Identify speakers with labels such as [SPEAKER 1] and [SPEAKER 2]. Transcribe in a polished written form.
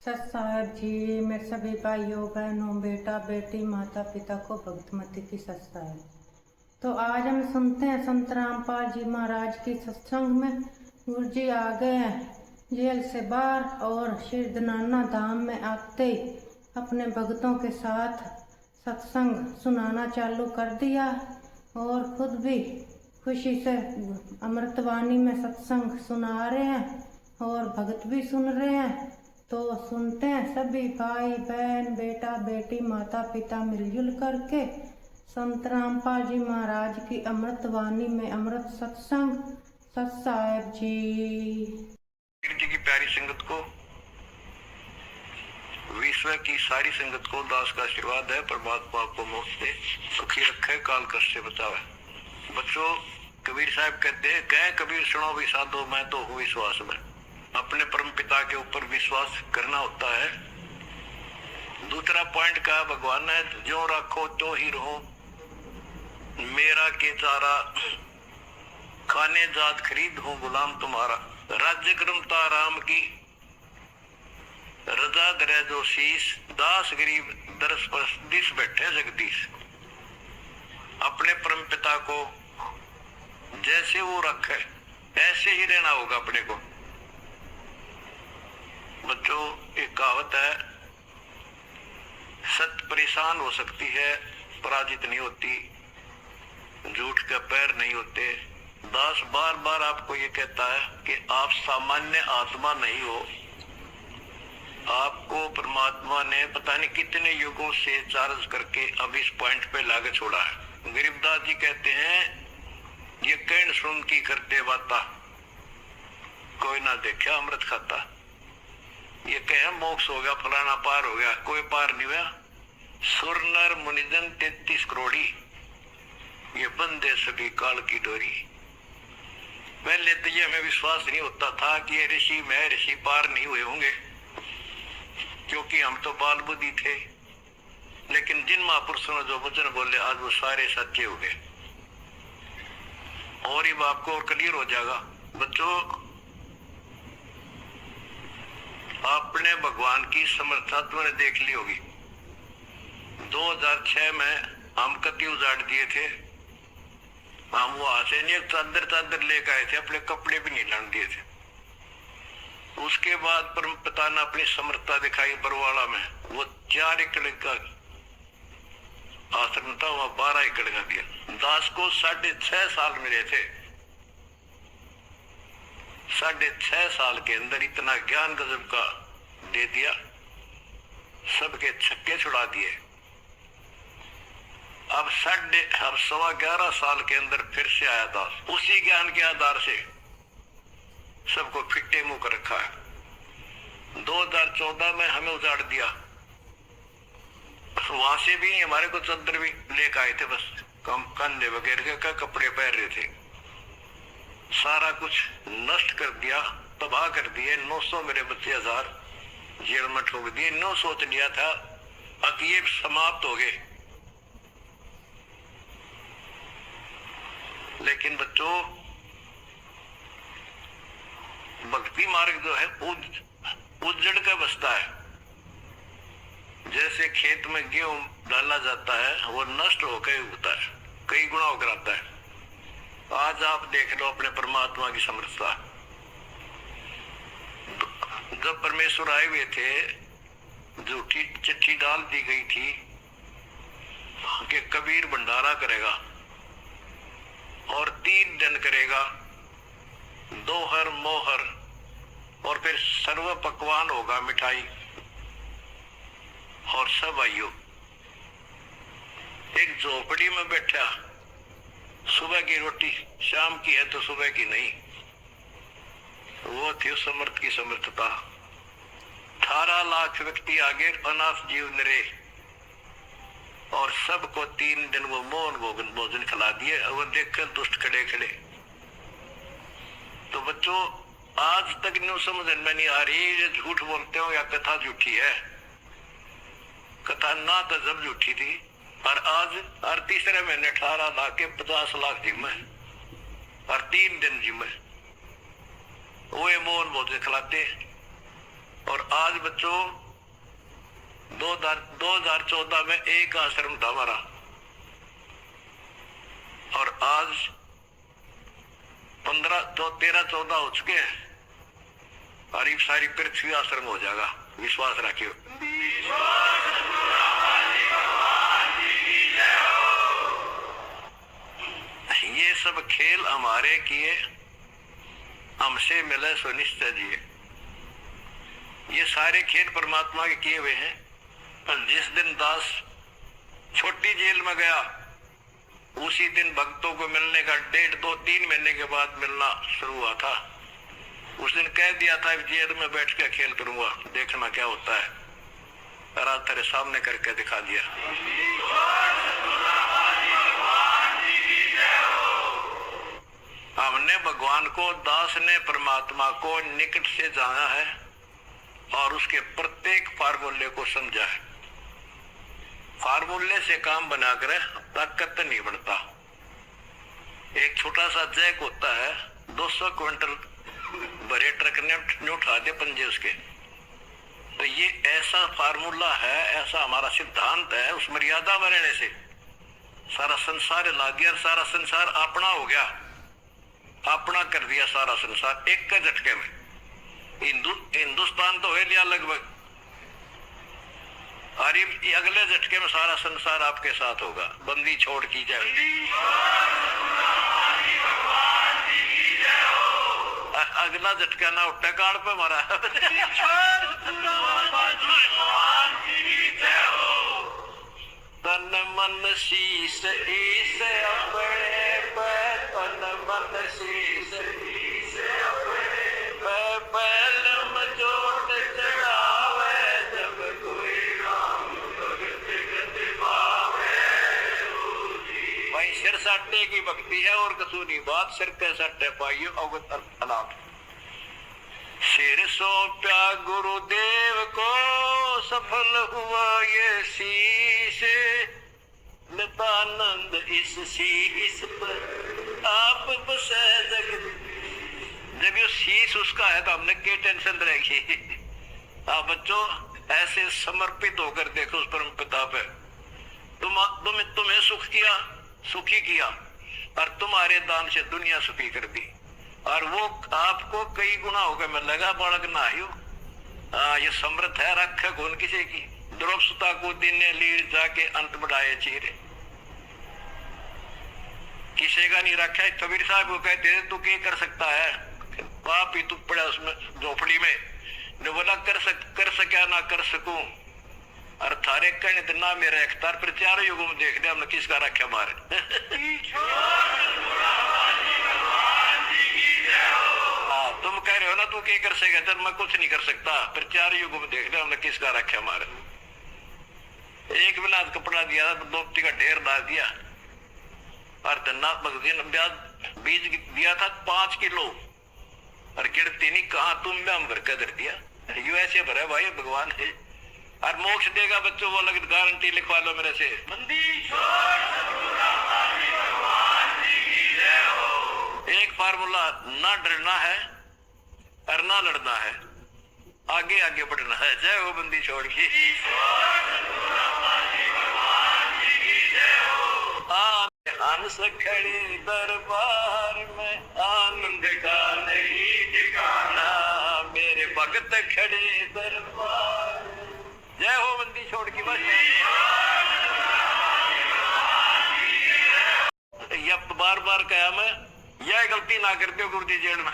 [SPEAKER 1] सत साहेब जी, मेरे सभी भाइयों बहनों बेटा बेटी माता पिता को भक्तमती की सत साहेब। तो आज हम सुनते हैं संत रामपाल जी महाराज की सत्संग में। गुरु जी आ गए हैं जेल से बाहर और श्री दनाना धाम में आते ही अपने भक्तों के साथ सत्संग सुनाना चालू कर दिया और खुद भी खुशी से अमृतवाणी में सत्संग सुना रहे हैं और भक्त भी सुन रहे हैं। तो सुनते हैं सभी भाई बहन बेटा बेटी माता पिता मिलजुल करके संत रामपाल जी महाराज की अमृतवाणी में अमृत सत्संग। सत साहेब जी
[SPEAKER 2] की प्यारी संगत को, विश्व की सारी संगत को दास का आशीर्वाद है। परमात्मा आपको मौत से सुखी रखे, काल कष्ट से बचावे। बच्चों, कबीर साहब कहते हैं, कह कबीर सुनो भी साधो मैं तो हूँ विश्वास में। अपने परम पिता के ऊपर विश्वास करना होता है। दूसरा पॉइंट का भगवान है, जो रखो तो ही रहो, मेरा के चारा खाने जात खरीद हूँ गुलाम तुम्हारा। राज्य क्रमता राम की रजा दरे जो शीश, दास गरीब दरस पर दिस बैठे जगदीश। अपने परम पिता को जैसे वो रखे ऐसे ही रहना होगा अपने को। बच्चों, एक कहावत है, सत्य परेशान हो सकती है, पराजित नहीं होती, झूठ के पैर नहीं होते। दास बार बार आपको ये कहता है कि आप सामान्य आत्मा नहीं हो। आपको परमात्मा ने पता नहीं कितने युगों से चार्ज करके अब इस पॉइंट पे लाके छोड़ा है। गरीबदास जी कहते हैं, ये कैन सुन की करते बाता, कोई ना देखा अमृत खाता। ये कहे मोक्ष हो गया, फलाना पार हो गया, कोई पार नहीं हुआ। सुर नर मुनिजन 33 करोड़ी, ये बंदे सभी काल की डोरी। पहले तो ये हमें विश्वास नहीं होता था कि ये ऋषि मैं ऋषि पार नहीं हुए होंगे, क्योंकि हम तो बाल बुद्धि थे। लेकिन जिन महापुरुषों ने जो वचन बोले आज वो सारे सच्चे हो गए। और ये आपको और क्लियर हो जाएगा। बच्चों, आपने भगवान की समर्था तुमने देख ली होगी। 2006 में हम कति उजाड़ दिए थे। हम वहां से नहीं चादर लेकर आए थे, अपने कपड़े भी नहीं लाने दिए थे। उसके बाद परम पिता ने अपनी समर्थता दिखाई बरवाड़ा में। वो 4 एकड़ का आश्रम था, वहां 12 एकड़ का दिया। दास को 6.5 साल मिले थे। 6.5 साल के अंदर इतना ज्ञान गजब का दे दिया, सबके छक्के छुड़ा दिए। अब 11.25 साल के अंदर फिर से आया दास, उसी ज्ञान के आधार से सबको फिट्टे मुंह कर रखा है। 2014 में हमें उजाड़ दिया, वहां से भी हमारे को चद्दर भी लेकर आए थे, बस कंधे वगैरह का कपड़े पहन रहे थे। सारा कुछ नष्ट कर दिया, तबाह कर दिए। 900 मेरे बच्चे 1000 जेल में ठोक दिए। 9 सोच लिया था अब ये समाप्त हो गए। लेकिन बच्चों, भक्ति मार्ग जो है उजड़ कर बसता है। जैसे खेत में गेहूं डाला जाता है, वो नष्ट होकर उगता है, कई गुना होकर आता है। आज आप देख लो अपने परमात्मा की समर्थता। जब परमेश्वर आए हुए थे, झूठी चिट्ठी डाल दी गई थी कि कबीर भंडारा करेगा और 3 दिन करेगा, दोहर मोहर, और फिर सर्व पकवान होगा, मिठाई और सब आइयो। एक झोपड़ी में बैठा, सुबह की रोटी शाम की है तो सुबह की नहीं। वो थी उस समर्थ की समर्थता। 18 लाख व्यक्ति आगे अनाथ जीव निरे, और सबको 3 दिन वो मौन भोजन खिला दिए। और वो देखकर दुष्ट खड़े खड़े। तो बच्चों, आज तक न्यू समझ में नहीं आ रही ये झूठ बोलते हो या कथा झूठी है। कथा ना तो जब झूठी थी, और आज हर तीसरे महीने 18 लाख के 50 लाख जिम्मे, और 3 दिन जिम्मे। वो मौन भोजन खिलाते। और आज बच्चों 2014 में एक आश्रम था हमारा, और आज 13-14 हो चुके हैं, और ये सारी पृथ्वी आश्रम हो जाएगा। विश्वास रखियो। ये सब खेल हमारे किए, हमसे मिले सुनिश्चय जिए। ये सारे खेल परमात्मा के किए हुए हैं। पर जिस दिन दास छोटी जेल में गया, उसी दिन भक्तों को मिलने का 1.5-2-3 महीने के बाद मिलना शुरू हुआ था। उस दिन कह दिया था जेल में बैठ के खेल करूंगा, देखना क्या होता है। और आज तेरे सामने करके दिखा दिया। हमने भगवान को, दास ने परमात्मा को निकट से जाना है और उसके प्रत्येक फार्मूले को समझा है। फार्मूले से काम बनाकर ताकत नहीं बढ़ता। एक छोटा सा जैक होता है, 200 क्विंटल भरे ट्रक ने उठा दे पंजे उसके। तो ये ऐसा फार्मूला है, ऐसा हमारा सिद्धांत है। उस मर्यादा में रहने से सारा संसार ला दिया, सारा संसार अपना हो गया, अपना कर दिया सारा संसार एक के झटके में। हिंदुस्तान तो है लिया लगभग, और ये अगले झटके में सारा संसार आपके साथ होगा। बंदी छोड़ की जाए। अगला झटका ना उठा काड़ पे मारा। तन मन शीस ईस अपने पे, तन मन शीस ईस अपने पे, पैलम चोट चढ़ावे जब कोई राम भगत गति पावे। भाई सिर साटे की भक्ति है और कसूरी बात, सिर के साटे पाइयो अवगत अनाथ। सिर सौंपा गुरुदेव को, सफल हुआ ये शीश, नितानंद इस शीश पर आप बसे जगत। जब ये शीश उसका है तो हमने क्या टेंशन रहेगी। आप बच्चों ऐसे समर्पित होकर देखो उस परम पिता पे। तुम्हें सुखी किया और तुम्हारे दान से दुनिया सुखी कर दी, और वो आपको कई गुना होकर मिलेगा। बालक ना ही ये समृद्ध है, रखे गुण किसी की। द्रौपदा को दिन लीर जाके अंत बढ़ाए चीरे, किसी का नहीं रखा। कबीर साहब को कहते तू क्या कर सकता है, पाप ही तू पड़ा उसमें झोपड़ी में। जो बोला कर सका ना कर सकूं, और थारे कहने ना मेरा अख्तार। पर चारों युगों में देख लिया हमने किसका रखा मारे। तुम कह रहे हो ना तू क्या कर सकेगा, जब मैं कुछ नहीं कर सकता। फिर 4 युगों में देख लिया हमने किसका रखा हमारे। एक बिना कपड़ा दिया था, 2 का ढेर डाल दिया, और धन्नात्मक बीज दिया था 5 किलो, और गिरती नहीं कहा तुम में हम भर कर धर दिया। यू ऐसे भरे भाई भगवान है, और मोक्ष देगा बच्चों वो अलग गारंटी लिखवा लो मेरे से। एक फार्मूला, ना डरना है और ना लड़ना है, आगे आगे बढ़ना है। जय हो बंदी छोड़ की। हंस खड़े दरबार में आनंद का नहीं ठिकाना, मेरे भगत खड़े दरबार। जय हो बंदी छोड़ की। बस यह बार बार कहा मैं, यह गलती ना करते हो गुरुजी जेल में।